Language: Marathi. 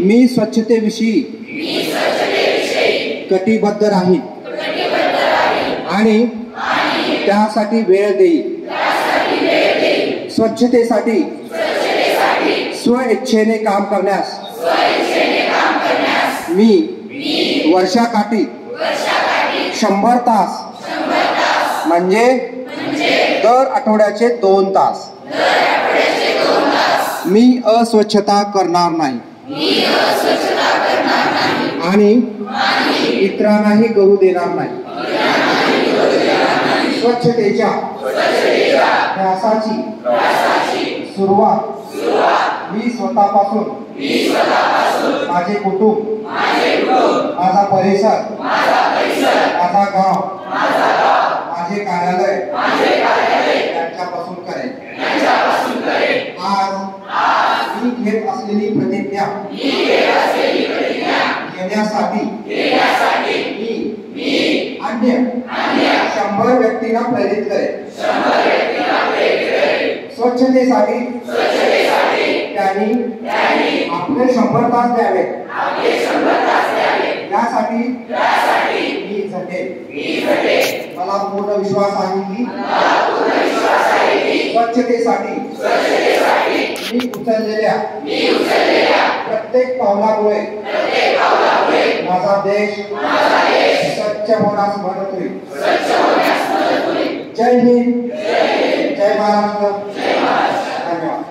मी स्वच्छतेविषयी कटिबद्ध राहील आणि त्यासाठी वेळ देईल. स्वच्छतेसाठी स्वइच्छेने काम करण्यास मी वर्षाकाठी 100 तास म्हणजे दर आठवड्याचे 2 तास मी अस्वच्छता करणार नाही आणि इतरांनाही करू देणार नाही. स्वच्छतेच्या ध्यासाची सुरुवात मी स्वतःपासून, माझे कुटुंब, माझा परिसर, माझा गाव, माझे कार्यालय यांच्यापासून करेन. आज मी घेत असलेली प्रतिज्ञा घेण्यासाठी मी अन्य 100 व्यक्तींना प्रेरित करेन. स्वच्छतेसाठी त्यांनी आपले 100 तास द्यावे. यासाठी मी झटेन. मला पूर्ण विश्वास आहे की स्वच्छतेसाठी मी उचललेल्या प्रत्येक पावलामुळे माझा देश स्वच्छ होण्यास मदत होईल. जय हिंद, जय महाराष्ट्र. धन्यवाद.